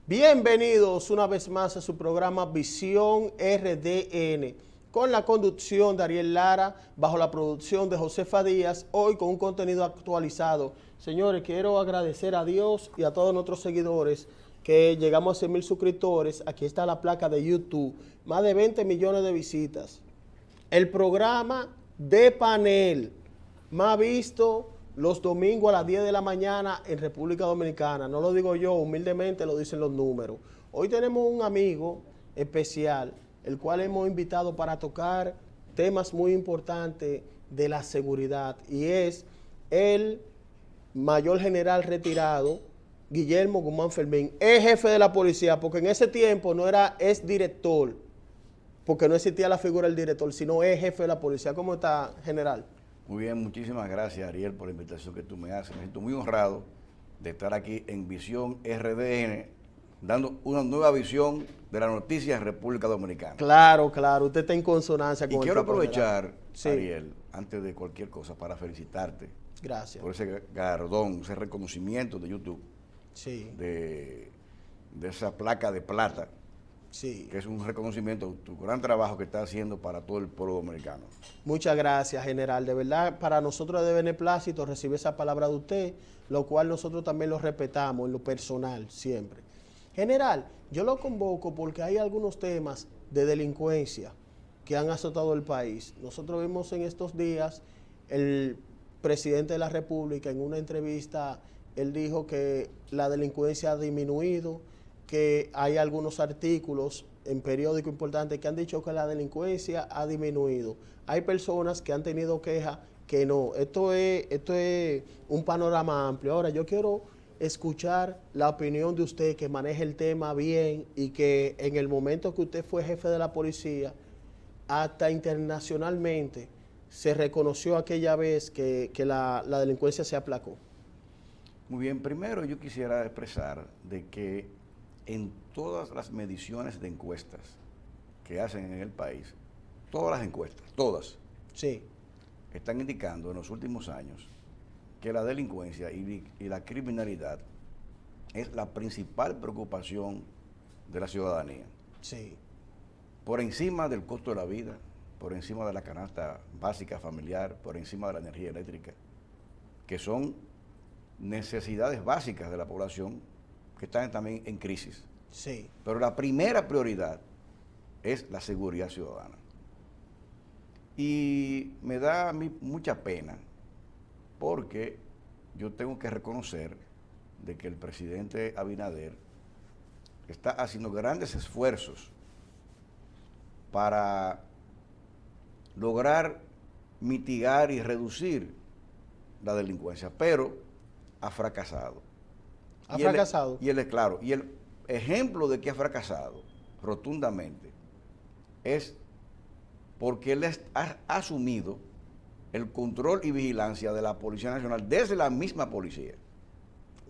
Bienvenidos una vez más a su programa Visión RDN, con la conducción de Ariel Lara, bajo la producción de Josefa Díaz, hoy con un contenido actualizado. Señores, quiero agradecer a Dios y a todos nuestros seguidores que llegamos a 100,000 suscriptores. Aquí está la placa de YouTube, más de 20 millones de visitas. El programa de panel más visto los domingos a las 10 de la mañana en República Dominicana. No lo digo yo, humildemente lo dicen los números. Hoy tenemos un amigo especial, el cual hemos invitado para tocar temas muy importantes de la seguridad, y es el mayor general retirado, Guillermo Guzmán Fermín. Es jefe de la policía, porque en ese tiempo no era, es director, porque no existía la figura del director, sino es jefe de la policía. ¿Cómo está, general? Muy bien, muchísimas gracias, Ariel, por la invitación que tú me haces. Me siento muy honrado de estar aquí en Visión RDN, dando una nueva visión de las noticias de República Dominicana. Claro, claro, usted está en consonancia con Y el quiero propio aprovechar, sí, Ariel, antes de cualquier cosa, para felicitarte gracias. por ese galardón, ese reconocimiento de YouTube, Sí, de esa placa de plata, sí. que es un reconocimiento de tu gran trabajo que estás haciendo para todo el pueblo dominicano. Muchas gracias, general. De verdad, para nosotros de beneplácito recibir esa palabra de usted, lo cual nosotros también lo respetamos en lo personal, siempre. General, yo lo convoco porque hay algunos temas de delincuencia que han azotado el país. Nosotros vimos en estos días el presidente de la República en una entrevista, él dijo que la delincuencia ha disminuido, que hay algunos artículos en periódicos importantes que han dicho que la delincuencia ha disminuido. Hay personas que han tenido quejas que no. Esto es un panorama amplio. Ahora, yo quiero escuchar la opinión de usted, que maneja el tema bien y que en el momento que usted fue jefe de la policía, hasta internacionalmente se reconoció aquella vez que la delincuencia se aplacó. Muy bien, primero yo quisiera expresar de que en todas las mediciones de encuestas que hacen en el país, todas las encuestas, todas, Sí, están indicando en los últimos años que la delincuencia y la criminalidad es la principal preocupación de la ciudadanía. sí, Por encima del costo de la vida, por encima de la canasta básica familiar, por encima de la energía eléctrica, que son necesidades básicas de la población que están también en crisis. sí. Pero la primera prioridad es la seguridad ciudadana. Y me da a mí mucha pena porque yo tengo que reconocer de que el presidente Abinader está haciendo grandes esfuerzos para lograr mitigar y reducir la delincuencia, pero ha fracasado. ¿Ha fracasado? Y él es claro, y el ejemplo de que ha fracasado rotundamente es porque él ha asumido el control y vigilancia de la Policía Nacional desde la misma policía.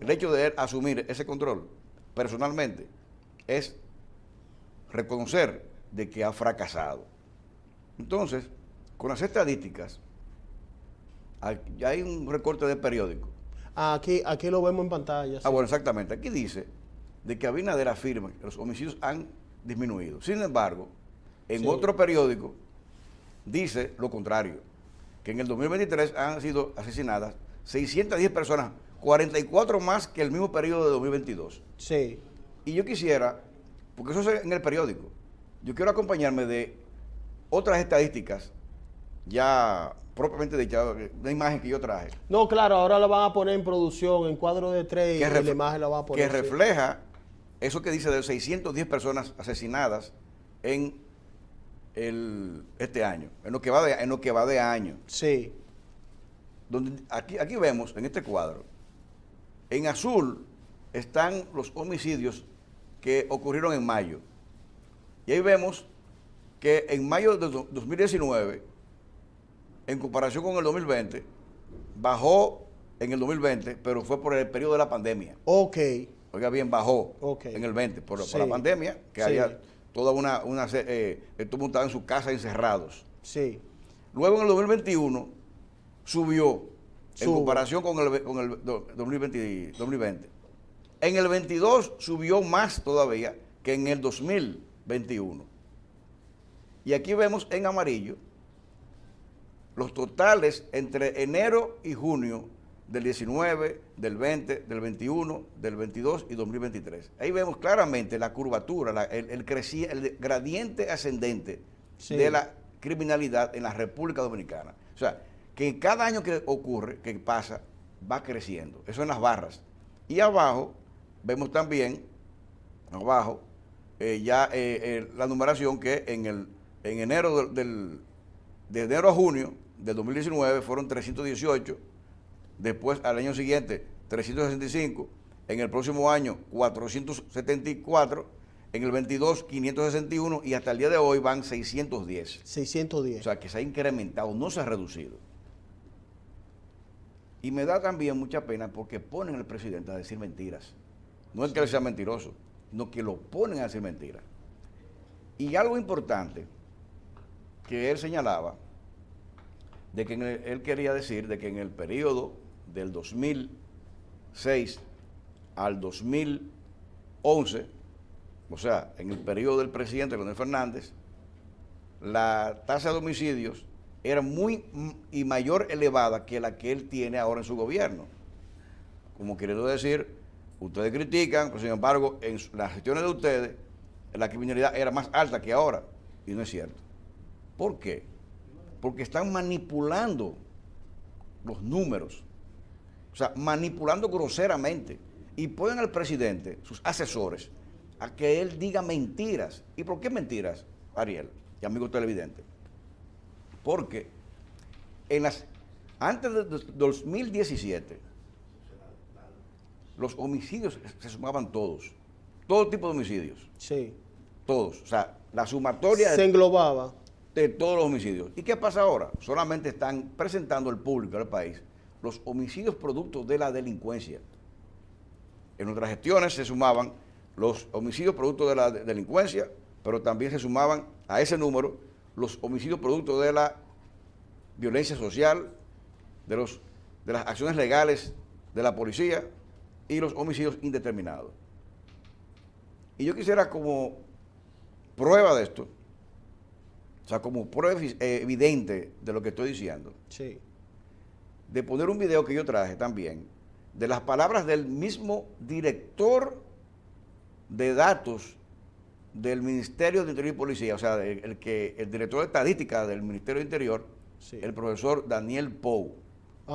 El hecho de él asumir ese control personalmente es reconocer de que ha fracasado. Entonces, con las estadísticas, hay un recorte de periódico. Aquí lo vemos en pantalla. Sí. Bueno, exactamente. Aquí dice de que Abinader afirma que los homicidios han disminuido. Sin embargo, en Sí. otro periódico dice lo contrario, que en el 2023 han sido asesinadas 610 personas, 44 más que el mismo periodo de 2022. Sí, Y yo quisiera, porque eso es en el periódico, yo quiero acompañarme de otras estadísticas ya propiamente dichas, una imagen que yo traje, no, claro, ahora lo van a poner en producción, en cuadro de 3, y la imagen la van a poner. que refleja eso que dice de 610 personas asesinadas en este año, en lo que va de año. Sí, Donde aquí vemos en este cuadro, en azul están los homicidios que ocurrieron en mayo. Y ahí vemos que en mayo de 2019, en comparación con el 2020, bajó en el 2020, pero fue por el periodo de la pandemia. ok, Oiga bien, bajó Ok. en el 20 por Sí. la pandemia, que Sí. había toda estuvo en su casa encerrados. sí, Luego en el 2021 subió en Sube. comparación con el 2020. En el 22 subió más todavía que en el 2021. Y aquí vemos en amarillo los totales entre enero y junio del 19, del 20, del 21, del 22 y 2023. Ahí vemos claramente la curvatura, el gradiente ascendente de la criminalidad en la República Dominicana. O sea, que cada año que ocurre, que pasa, va creciendo. Eso en las barras. Y abajo vemos también, la numeración que en enero de enero a junio del 2019 fueron 318, después al año siguiente 365, en el próximo año 474, en el 22 561 y hasta el día de hoy van 610. 610. O sea que se ha incrementado, no se ha reducido. Y me da también mucha pena porque ponen al presidente a decir mentiras. No es que él sea mentiroso, sino que lo ponen a decir mentiras. Y algo importante que él señalaba, de que él quería decir de que en el periodo del 2006 al 2011, o sea, en el periodo del presidente Leonel Fernández, la tasa de homicidios era muy y mayor elevada que la que él tiene ahora en su gobierno. Como queriendo decir, ustedes critican, pero sin embargo, en las gestiones de ustedes, la criminalidad era más alta que ahora. Y no es cierto. ¿Por qué? Porque están manipulando los números. O sea, manipulando groseramente. Y ponen al presidente, sus asesores, a que él diga mentiras. ¿Y por qué mentiras, Ariel y amigos televidentes? Porque antes de 2017, los homicidios se sumaban todos. Todo tipo de homicidios. Sí. Todos. O sea, la sumatoria se englobaba de todos los homicidios. ¿Y qué pasa ahora? Solamente están presentando al público del país los homicidios producto de la delincuencia. En nuestras gestiones se sumaban los homicidios producto de la delincuencia, pero también se sumaban a ese número los homicidios producto de la violencia social, de las acciones legales de la policía y los homicidios indeterminados. Y yo quisiera, como prueba de esto, o sea, como prueba evidente de lo que estoy diciendo, sí, de poner un video que yo traje también, de las palabras del mismo director de datos del Ministerio de Interior y Policía, o sea, el director de estadística del Ministerio de Interior, sí, el profesor Daniel Pou,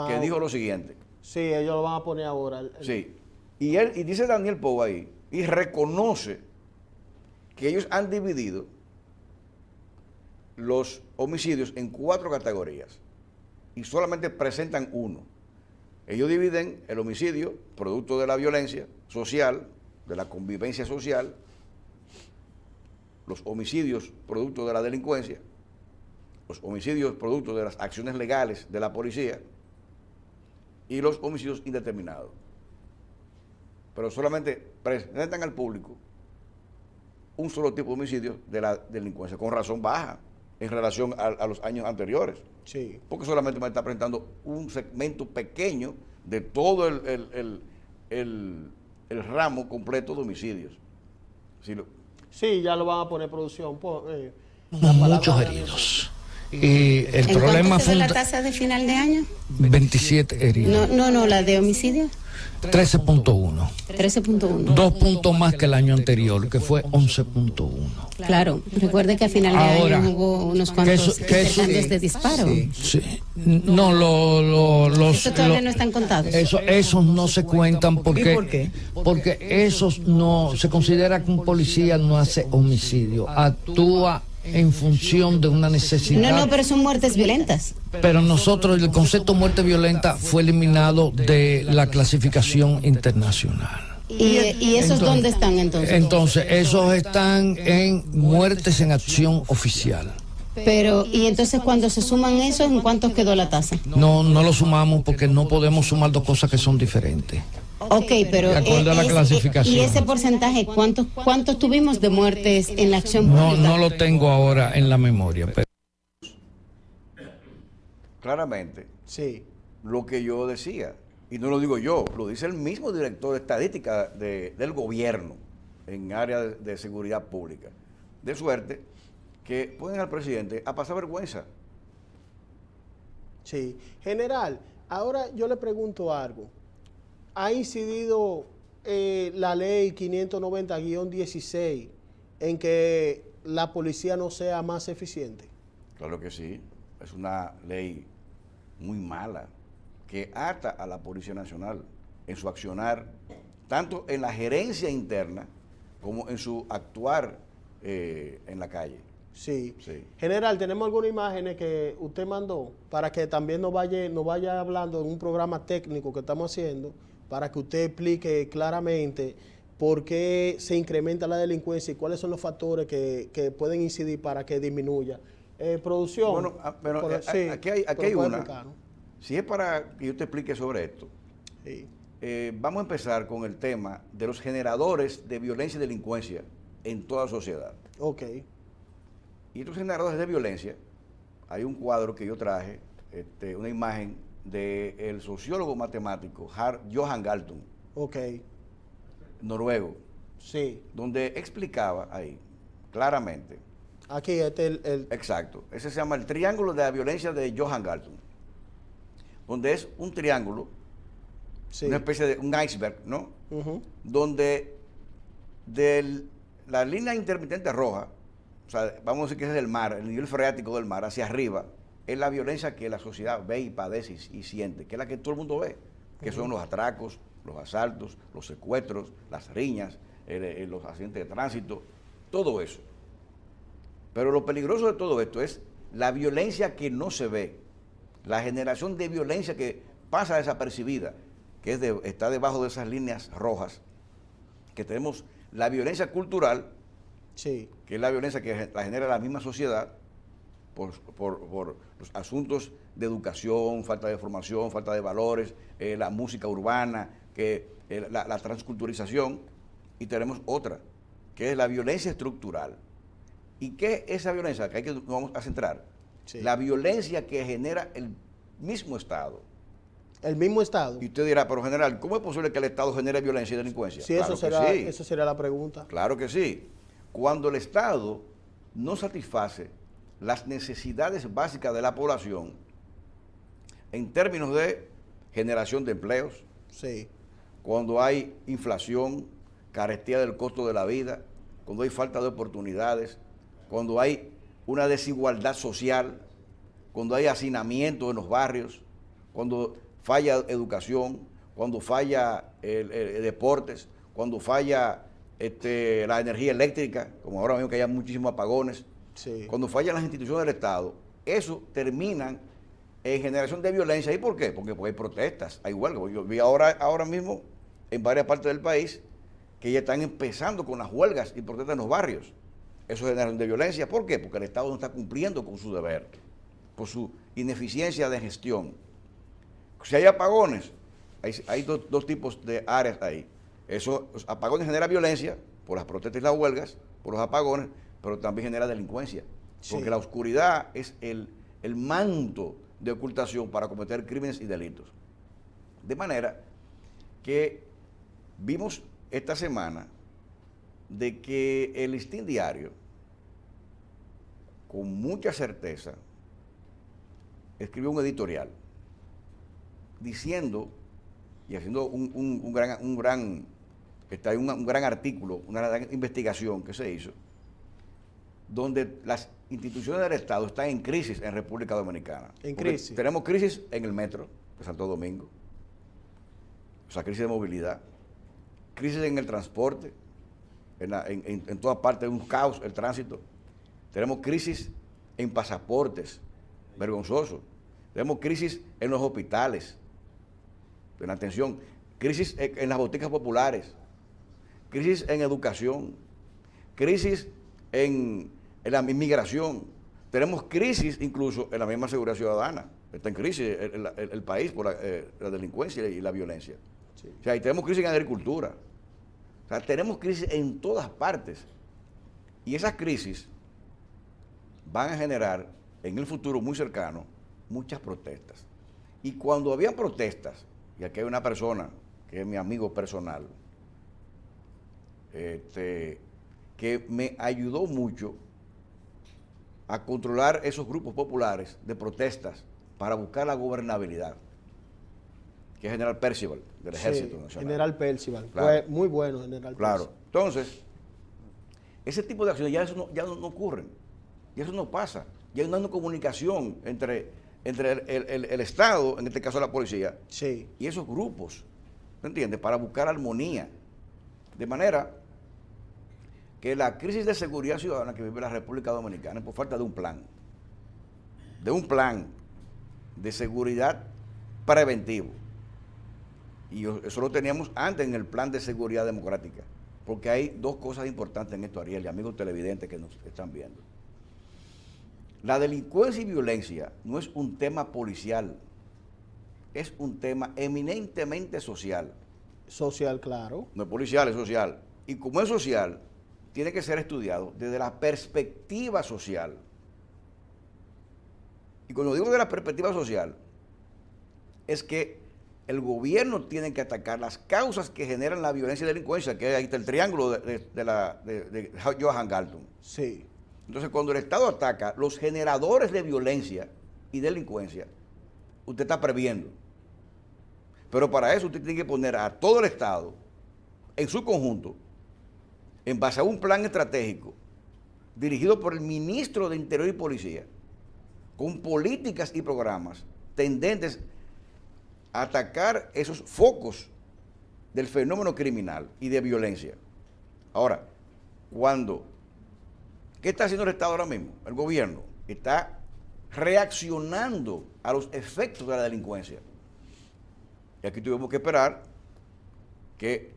que dijo lo siguiente. Sí, ellos lo van a poner ahora. Sí, y dice Daniel Pou ahí, y reconoce que ellos han dividido los homicidios en 4 categorías y solamente presentan uno. Ellos dividen el homicidio producto de la violencia social, de la convivencia social, los homicidios producto de la delincuencia, los homicidios producto de las acciones legales de la policía y los homicidios indeterminados. Pero solamente presentan al público un solo tipo de homicidio de la delincuencia, con razón baja en relación a los años anteriores. Sí. Porque solamente me está presentando un segmento pequeño de todo el ramo completo de homicidios. Sí, ya lo van a poner producción. Muchos heridos. Y el problema fue la tasa de final de año. 27 heridos. No, la de homicidio. 13.1. 13.1. 2 puntos más que el año anterior, que fue 11.1. Claro, recuerde que a final de año hubo unos cuantos intercambios de disparo. Sí. No, ¿Eso todavía no están contados? Esos no se cuentan porque... ¿Y por qué? Porque esos no... Se considera que un policía no hace homicidio, actúa en función de una necesidad. No, pero son muertes violentas. Pero nosotros, el concepto muerte violenta fue eliminado de la clasificación internacional. ¿Y esos dónde están entonces? Entonces, esos están en muertes en acción oficial. Pero, y entonces cuando se suman esos, ¿en cuántos quedó la tasa? No lo sumamos porque no podemos sumar dos cosas que son diferentes. Ok, pero de acuerdo a la clasificación. ¿Y ese porcentaje, cuántos tuvimos de muertes en la acción pública? No lo tengo ahora en la memoria. Pero... Claramente, sí, lo que yo decía, Y no lo digo yo, lo dice el mismo director de estadística del gobierno en área de seguridad pública. De suerte que ponen al presidente a pasar vergüenza. Sí. General, ahora yo le pregunto algo. ¿Ha incidido la ley 590-16 en que la policía no sea más eficiente? Claro que sí. Es una ley muy mala que ata a la Policía Nacional en su accionar, tanto en la gerencia interna como en su actuar en la calle. Sí. Sí. General, tenemos algunas imágenes que usted mandó para que también nos vaya hablando en un programa técnico que estamos haciendo para que usted explique claramente por qué se incrementa la delincuencia y cuáles son los factores que pueden incidir para que disminuya. Producción. Bueno, pero sí, aquí hay una. explicarnos. Si es para que yo te explique sobre esto, Sí. vamos a empezar con el tema de los generadores de violencia y delincuencia en toda sociedad. Ok. Y estos generadores de violencia, hay un cuadro que yo traje, una imagen del sociólogo matemático Johan Galtung, Ok. noruego, Sí. donde explicaba ahí claramente. Aquí el Exacto. Ese se llama el triángulo de la violencia de Johan Galtung, donde es un triángulo, sí. una especie de un iceberg, ¿no? Ujú. Donde de la línea intermitente roja, o sea, vamos a decir que ese es el mar, el nivel freático del mar, hacia arriba, es la violencia que la sociedad ve y padece y siente, que es la que todo el mundo ve, que son los atracos, los asaltos, los secuestros, las riñas, los accidentes de tránsito, todo eso. Pero lo peligroso de todo esto es la violencia que no se ve, la generación de violencia que pasa desapercibida, que está debajo de esas líneas rojas, que tenemos la violencia cultural, Sí. que es la violencia que la genera la misma sociedad por los asuntos de educación, falta de formación, falta de valores, la música urbana, la transculturización, y tenemos otra, que es la violencia estructural. ¿Y qué es esa violencia? Que nos vamos a centrar. Sí. La violencia que genera el mismo Estado. El mismo Estado. Y usted dirá, pero general, ¿cómo es posible que el Estado genere violencia y delincuencia? Sí, Claro que sí. eso será la pregunta. Claro que sí. Cuando el Estado no satisface las necesidades básicas de la población en términos de generación de empleos, Sí. cuando hay inflación, carestía del costo de la vida, cuando hay falta de oportunidades, cuando hay una desigualdad social, cuando hay hacinamiento en los barrios, cuando falla educación, cuando falla deportes, cuando falla la energía eléctrica, como ahora mismo que hay muchísimos apagones, Sí. cuando fallan las instituciones del Estado, eso termina en generación de violencia. ¿Y por qué? Porque hay protestas, hay huelgas. Yo vi ahora mismo en varias partes del país que ya están empezando con las huelgas y protestas en los barrios. Eso es generación de violencia. ¿Por qué? Porque el Estado no está cumpliendo con su deber, por su ineficiencia de gestión. Si hay apagones, hay dos tipos de áreas ahí. Los apagones generan violencia por las protestas y las huelgas, por los apagones, pero también genera delincuencia. Porque Sí. la oscuridad es el manto de ocultación para cometer crímenes y delitos. De manera que vimos esta semana de que el Listín Diario, con mucha certeza, escribió un editorial diciendo y haciendo un gran artículo, una gran investigación que se hizo, donde las instituciones del Estado están en crisis en República Dominicana. En Porque crisis. tenemos crisis en el metro de Santo Domingo, o sea, crisis de movilidad, crisis en el transporte, en todas partes, un caos el tránsito. Tenemos crisis en pasaportes, vergonzoso. Tenemos crisis en los hospitales, en la atención, crisis en las boticas populares, crisis en educación, crisis en la inmigración. Tenemos crisis incluso en la misma seguridad ciudadana. Está en crisis el país por la delincuencia y la violencia. Sí. O sea, y tenemos crisis en agricultura. O sea, tenemos crisis en todas partes. Y esas crisis van a generar en el futuro muy cercano muchas protestas. Y cuando habían protestas, y aquí hay una persona que es mi amigo personal, que me ayudó mucho a controlar esos grupos populares de protestas para buscar la gobernabilidad, que es General Percival, del Ejército Nacional. General Percival, claro. Fue muy bueno General Claro, Percival. entonces, ese tipo de acciones ya no ocurren, ya eso no pasa, ya no hay una comunicación entre el Estado, en este caso la policía, sí, y esos grupos, ¿me entiendes?, para buscar armonía. De manera que la crisis de seguridad ciudadana que vive la República Dominicana es por falta de un plan de seguridad preventivo. Y eso lo teníamos antes en el plan de seguridad democrática, porque hay dos cosas importantes en esto, Ariel y amigos televidentes que nos están viendo. La delincuencia y violencia no es un tema policial, es un tema eminentemente social. Social, claro. No es policial, es social. Y como es social, tiene que ser estudiado desde la perspectiva social. Y cuando digo de la perspectiva social, es que el gobierno tiene que atacar las causas que generan la violencia y delincuencia, que ahí está el triángulo de Johan Galton. Sí. Entonces, cuando el Estado ataca los generadores de violencia y delincuencia, usted está previendo. Pero para eso usted tiene que poner a todo el Estado en su conjunto, en base a un plan estratégico dirigido por el ministro de Interior y Policía, con políticas y programas tendentes a atacar esos focos del fenómeno criminal y de violencia. Ahora, ¿qué está haciendo el Estado ahora mismo? El gobierno está reaccionando a los efectos de la delincuencia. Y aquí tuvimos que esperar que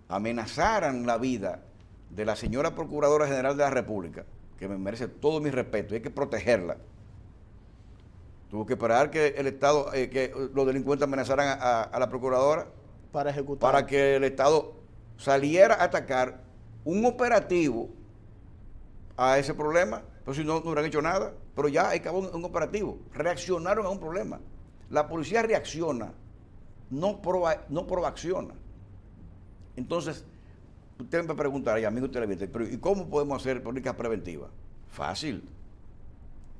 amenazaran la vida de la señora Procuradora General de la República, que me merece todo mi respeto, y hay que protegerla. Tuvo que esperar que el Estado, que los delincuentes amenazaran a la Procuradora Para ejecutar. para que el Estado saliera a atacar un operativo a ese problema. Pues si no hubieran hecho nada, pero ya acabó un operativo. Reaccionaron a un problema. La policía reacciona, no proacciona. Entonces, usted me preguntará, amigo televidente, pero ¿y cómo podemos hacer políticas preventivas? Fácil.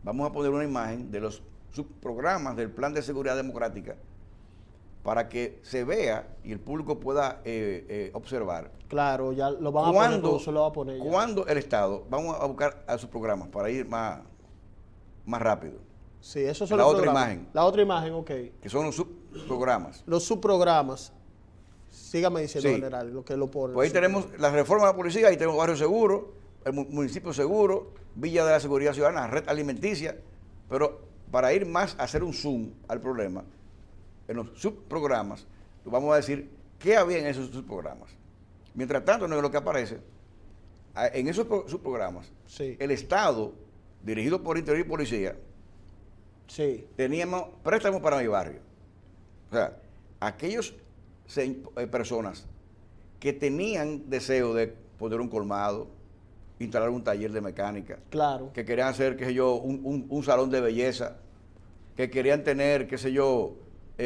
Vamos a poner una imagen de los subprogramas del Plan de Seguridad Democrática para que se vea y el público pueda observar. Claro, ya lo van a poner, todo lo va a poner ya. Cuando el Estado, vamos a buscar a sus programas para ir más rápido. Sí, eso son la los otra programas. imagen. La otra imagen, ok. Que son los subprogramas. Los subprogramas. Sígame diciendo, Sí. general, lo que lo pone. Pues ahí tenemos la reforma de la policía, ahí tenemos Barrio Seguro, el municipio seguro, Villa de la Seguridad Ciudadana, red alimenticia, pero para ir más a hacer un zoom al problema, en los subprogramas, vamos a decir qué había en esos subprogramas. Mientras tanto, no es lo que aparece, en esos subprogramas, Sí. el Estado, dirigido por Interior y Policía, Sí. teníamos préstamos para mi barrio. O sea, aquellos personas que tenían deseo de poner un colmado, instalar un taller de mecánica, Claro. que querían hacer, qué sé yo, un salón de belleza, que querían tener, qué sé yo,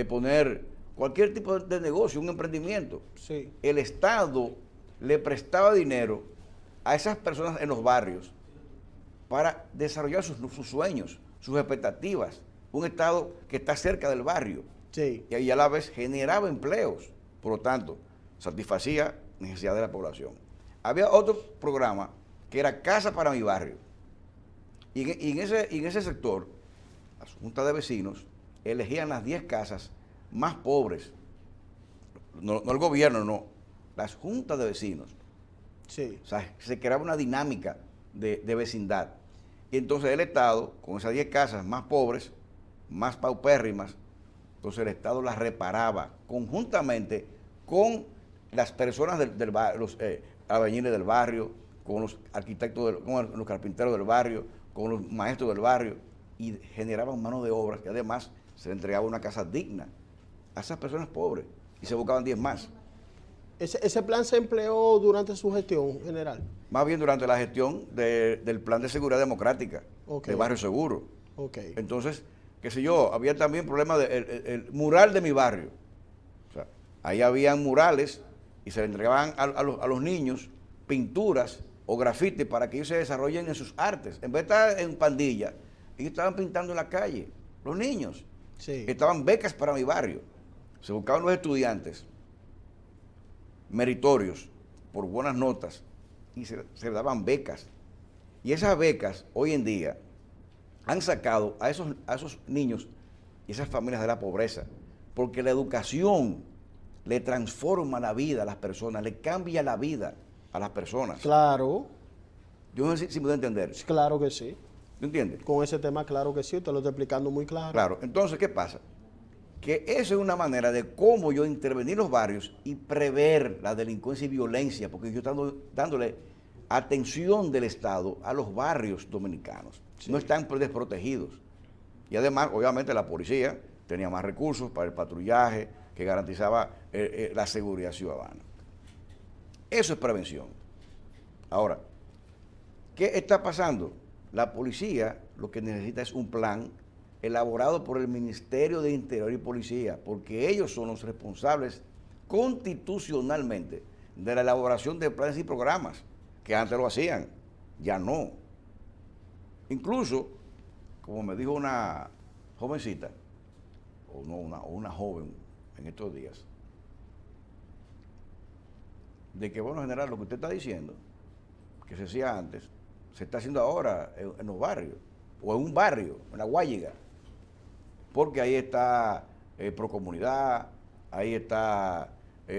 poner cualquier tipo de negocio, un emprendimiento. Sí. El Estado le prestaba dinero a esas personas en los barrios para desarrollar sus sueños, sus expectativas. Un Estado que está cerca del barrio. Sí. Y a la vez generaba empleos, por lo tanto, satisfacía necesidades de la población. Había otro programa que era Casa para mi barrio. Y en ese sector, las juntas de vecinos elegían las 10 casas más pobres. No el gobierno, no. Las juntas de vecinos. Sí. O sea, se creaba una dinámica de vecindad. Y entonces el Estado, con esas 10 casas más pobres, más paupérrimas, entonces el Estado las reparaba conjuntamente con las personas del barrio, los albañiles del barrio, con los arquitectos, con los carpinteros del barrio, con los maestros del barrio, y generaban mano de obra, y además se le entregaba una casa digna a esas personas pobres, y se buscaban 10 más. ¿Ese plan se empleó durante su gestión, general? Más bien durante la gestión del Plan de Seguridad Democrática, Ok. de Barrio Seguro. Ok. Entonces, qué sé yo, había también problemas del mural de mi barrio. Ahí habían murales y se le entregaban a los niños pinturas o grafitis para que ellos se desarrollen en sus artes. En vez de estar en pandilla, ellos estaban pintando en la calle, los niños. Sí. Estaban becas para mi barrio. Se buscaban los estudiantes meritorios por buenas notas y se les daban becas. Y esas becas hoy en día han sacado a esos niños y esas familias de la pobreza, porque la educación le transforma la vida a las personas, le cambia la vida a las personas. Claro. Yo no sé si me puedo entender. Claro que sí. ¿Tú entiendes? Con ese tema, claro que sí, usted lo está explicando muy claro. Claro. Entonces, ¿qué pasa? Que eso es una manera de cómo yo intervenir en los barrios y prever la delincuencia y violencia, porque yo estoy dándole atención del Estado a los barrios dominicanos. Sí. No están desprotegidos. Y además, obviamente, la policía tenía más recursos para el patrullaje que garantizaba la seguridad ciudadana. Eso es prevención. Ahora, ¿qué está pasando? La policía lo que necesita es un plan elaborado por el Ministerio de Interior y Policía, porque ellos son los responsables constitucionalmente de la elaboración de planes y programas, que antes lo hacían, ya no. Incluso, como me dijo una jovencita, o no, una joven en estos días, de que, bueno, general, lo que usted está diciendo, que se hacía antes, se está haciendo ahora en los barrios, o en un barrio, en la Guayiga, porque ahí está Procomunidad, ahí está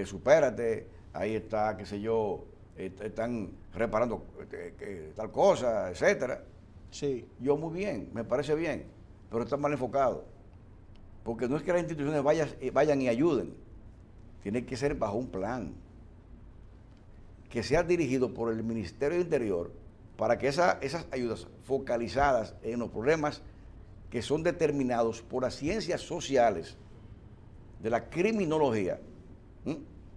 Supérate, ahí está, qué sé yo, están reparando tal cosa, etcétera. Sí. Yo muy bien, me parece bien, pero está mal enfocado, porque no es que las instituciones vayan y ayuden, tiene que ser bajo un plan, que sea dirigido por el Ministerio de Interior, para que esas ayudas focalizadas en los problemas que son determinados por las ciencias sociales de la criminología,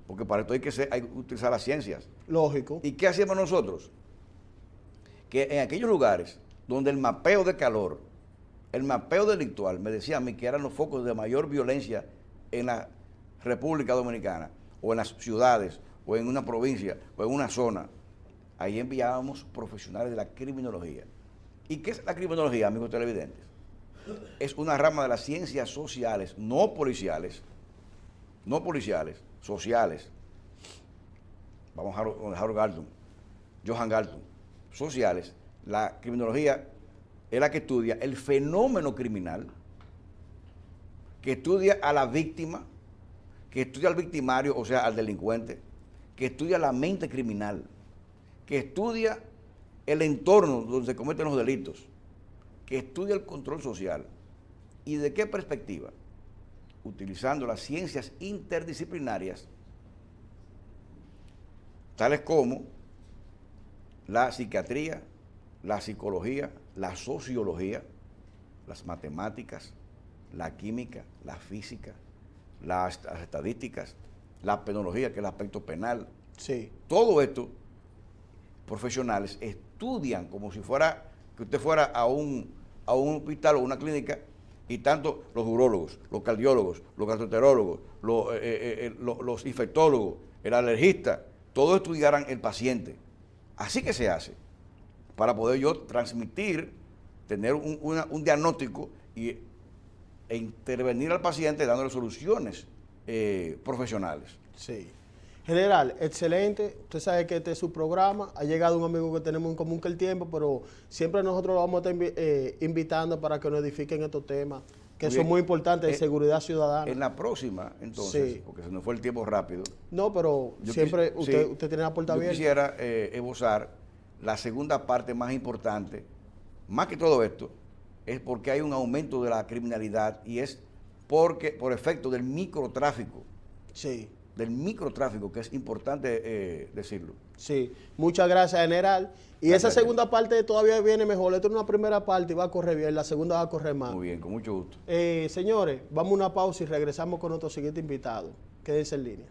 porque para esto hay que utilizar las ciencias. Lógico. ¿Y qué hacíamos nosotros? Que en aquellos lugares donde el mapeo de calor, el mapeo delictual, me decía a mí que eran los focos de mayor violencia en la República Dominicana, o en las ciudades, o en una provincia, o en una zona, ahí enviábamos profesionales de la criminología. ¿Y qué es la criminología, amigos televidentes? Es una rama de las ciencias sociales, no policiales, sociales. Vamos a Harold Galton, Johan Galton, sociales. La criminología es la que estudia el fenómeno criminal, que estudia a la víctima, que estudia al victimario, o sea, al delincuente, que estudia la mente criminal, que estudia el entorno donde se cometen los delitos, que estudia el control social. ¿Y de qué perspectiva? Utilizando las ciencias interdisciplinarias, tales como la psiquiatría, la psicología, la sociología, las matemáticas, la química, la física, las estadísticas, la penología, que es el aspecto penal. Sí. Todo esto, profesionales estudian como si fuera, que usted fuera a un hospital o una clínica, y tanto los urólogos, los cardiólogos, los gastroenterólogos, los infectólogos, el alergista, todos estudiaran el paciente. Así que se hace, para poder yo transmitir, tener un diagnóstico e intervenir al paciente dándole soluciones profesionales. Sí. General, excelente. Usted sabe que este es su programa. Ha llegado un amigo que tenemos en común que el tiempo, pero siempre nosotros lo vamos a estar invitando para que nos edifiquen estos temas, que son muy importantes de seguridad ciudadana. En la próxima, entonces, sí, porque se nos fue el tiempo rápido. No, pero siempre usted tiene la puerta abierta. Yo quisiera esbozar la segunda parte más importante, más que todo esto, es porque hay un aumento de la criminalidad y es por efecto del microtráfico. Sí. Del microtráfico, que es importante decirlo. Sí, muchas gracias, general. Y esa segunda parte todavía viene mejor. Esto es una primera parte y va a correr bien, la segunda va a correr más. Muy bien, con mucho gusto. Señores, vamos a una pausa y regresamos con nuestro siguiente invitado. Quédense en línea.